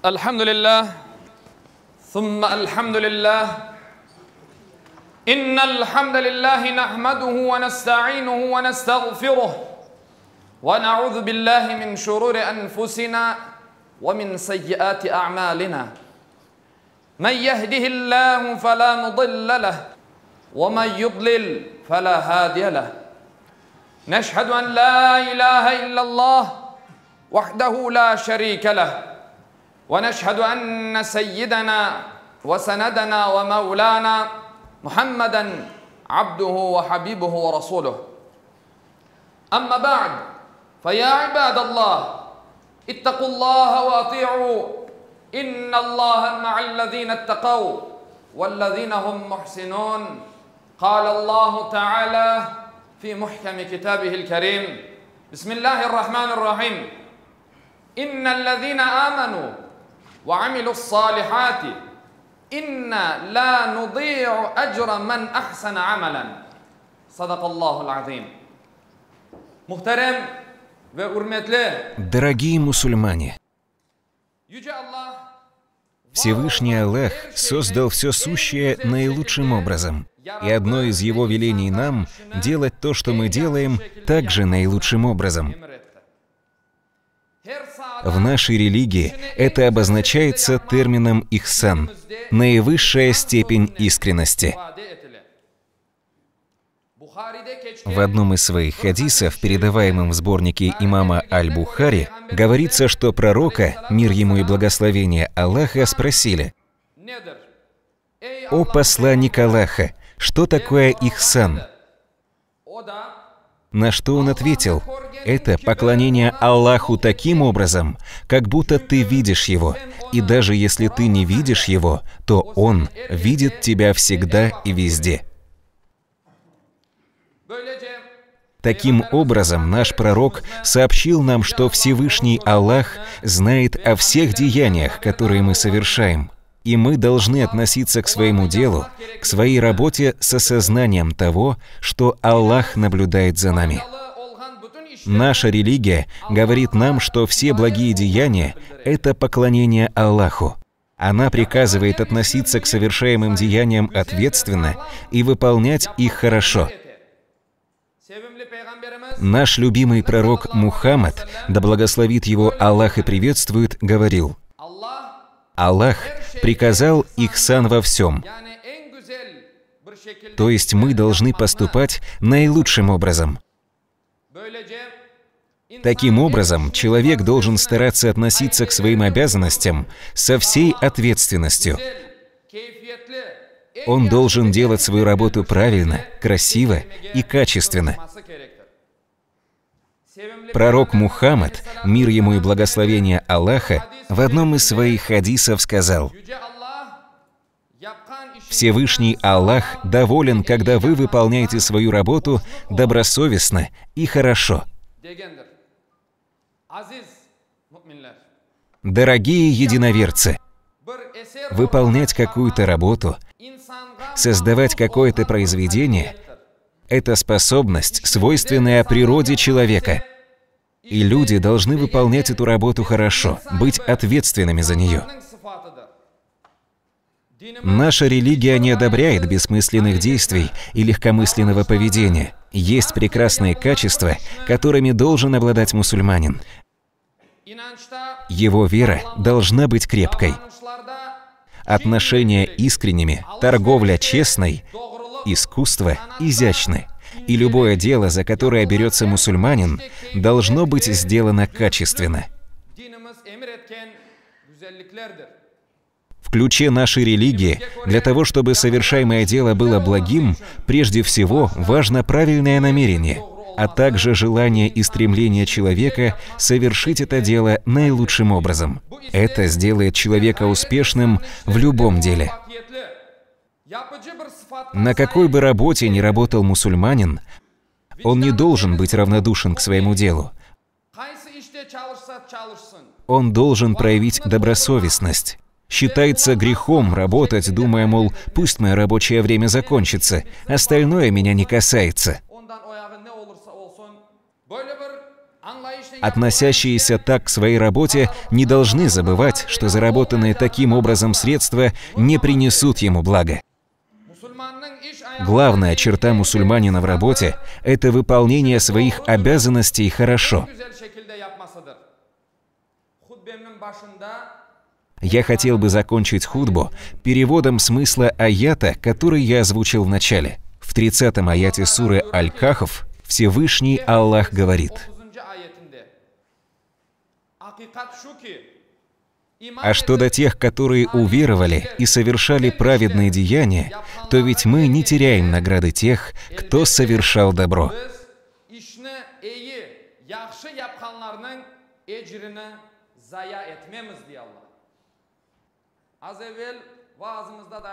الحمد لله ثم الحمد لله إن الحمد لله نحمده ونستعينه ونستغفره ونعوذ بالله من شرور أنفسنا ومن سيئات أعمالنا من يهده الله فلا مضل له ومن يضلل فلا هادي له نشهد أن لا إله إلا الله وحده لا شريك له ونشهد أن سيدنا وسندنا ومولانا محمدا عبده وحبيبه ورسوله أما بعد فيا عباد الله اتقوا الله وأطيعوا إن الله مع الذين اتقوا والذين هم محسنون قال الله تعالى في محكم كتابه الكريم بسم الله الرحمن الرحيم إن الذين آمنوا وعملوا الصالحات إنا لا نضيع أجر من أحسن عملا صدق الله العظيم. Muhterem ve hürmetli Дорогие мусульмане, Всевышний Аллах создал все сущее наилучшим образом. И одно из Его велений нам — делать то, что мы делаем, также наилучшим образом. В нашей религии это обозначается термином «ихсан» — наивысшая степень искренности. В одном из своих хадисов, передаваемом в сборнике имама Аль-Бухари, говорится, что пророка, мир ему и благословение Аллаха, спросили: «О посланник Аллаха, что такое ихсан?» На что он ответил: «Это поклонение Аллаху таким образом, как будто ты видишь Его, и даже если ты не видишь Его, то Он видит тебя всегда и везде». Таким образом, наш пророк сообщил нам, что Всевышний Аллах знает о всех деяниях, которые мы совершаем, и мы должны относиться к своему делу, к своей работе с осознанием того, что Аллах наблюдает за нами. Наша религия говорит нам, что все благие деяния — это поклонение Аллаху. Она приказывает относиться к совершаемым деяниям ответственно и выполнять их хорошо. Наш любимый пророк Мухаммад, да благословит его Аллах и приветствует, говорил: «Аллах приказал ихсан во всем». То есть мы должны поступать наилучшим образом. Таким образом, человек должен стараться относиться к своим обязанностям со всей ответственностью. Он должен делать свою работу правильно, красиво и качественно. Пророк Мухаммад, мир ему и благословение Аллаха, в одном из своих хадисов сказал: «Всевышний Аллах доволен, когда вы выполняете свою работу добросовестно и хорошо». Дорогие единоверцы, выполнять какую-то работу, создавать какое-то произведение — это способность, свойственная природе человека. И люди должны выполнять эту работу хорошо, быть ответственными за нее. Наша религия не одобряет бессмысленных действий и легкомысленного поведения. Есть прекрасные качества, которыми должен обладать мусульманин. Его вера должна быть крепкой, отношения искренними, торговля честной, искусство изящны. И любое дело, за которое берется мусульманин, должно быть сделано качественно. В ключе нашей религии, для того, чтобы совершаемое дело было благим, прежде всего важно правильное намерение, а также желание и стремление человека совершить это дело наилучшим образом. Это сделает человека успешным в любом деле. На какой бы работе ни работал мусульманин, он не должен быть равнодушен к своему делу. Он должен проявить добросовестность. Считается грехом работать, думая, мол, пусть мое рабочее время закончится, остальное меня не касается. Относящиеся так к своей работе не должны забывать, что заработанные таким образом средства не принесут ему блага. Главная черта мусульманина в работе – это выполнение своих обязанностей хорошо. Я хотел бы закончить хутбу переводом смысла аята, который я озвучил в начале. В 30-м аяте суры Аль-Кахф Всевышний Аллах говорит: «А что до тех, которые уверовали и совершали праведные деяния, то ведь мы не теряем награды тех, кто совершал добро».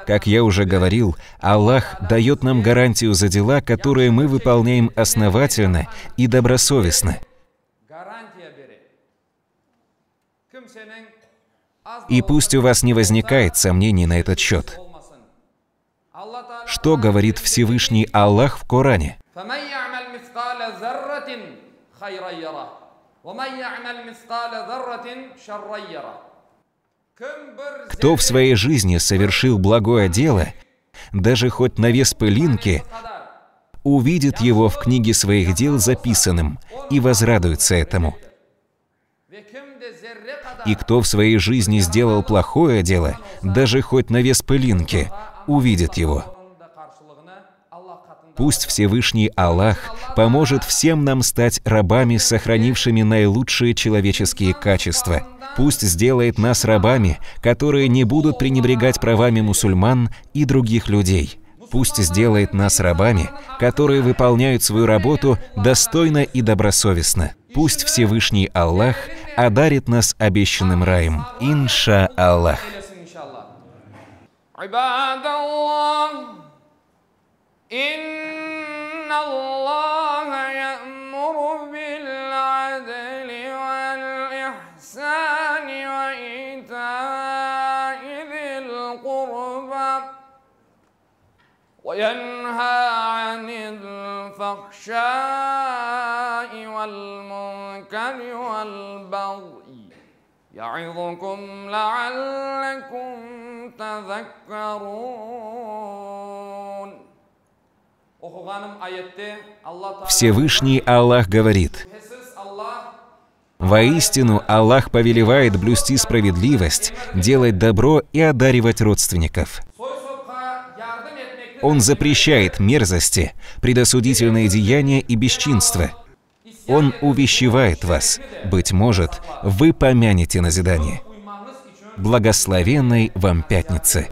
Как я уже говорил, Аллах дает нам гарантию за дела, которые мы выполняем основательно и добросовестно. И пусть у вас не возникает сомнений на этот счет. Что говорит Всевышний Аллах в Коране? Кто в своей жизни совершил благое дело, даже хоть на вес пылинки, увидит его в книге своих дел записанным и возрадуется этому. И кто в своей жизни сделал плохое дело, даже хоть на вес пылинки, увидит его. Пусть Всевышний Аллах поможет всем нам стать рабами, сохранившими наилучшие человеческие качества. Пусть сделает нас рабами, которые не будут пренебрегать правами мусульман и других людей. Пусть сделает нас рабами, которые выполняют свою работу достойно и добросовестно. Пусть Всевышний Аллах одарит нас обещанным раем. Инша-Аллах. وينهى عن الفحشاء والمنكر والبغي يعظكم لعلكم تذكرون. Всевышний Аллах говорит: «Воистину Аллах повелевает блюсти справедливость, делать добро и одаривать родственников. Он запрещает мерзости, предосудительные деяния и бесчинства. Он увещевает вас. Быть может, вы помянете назидание. Благословенной вам пятницы».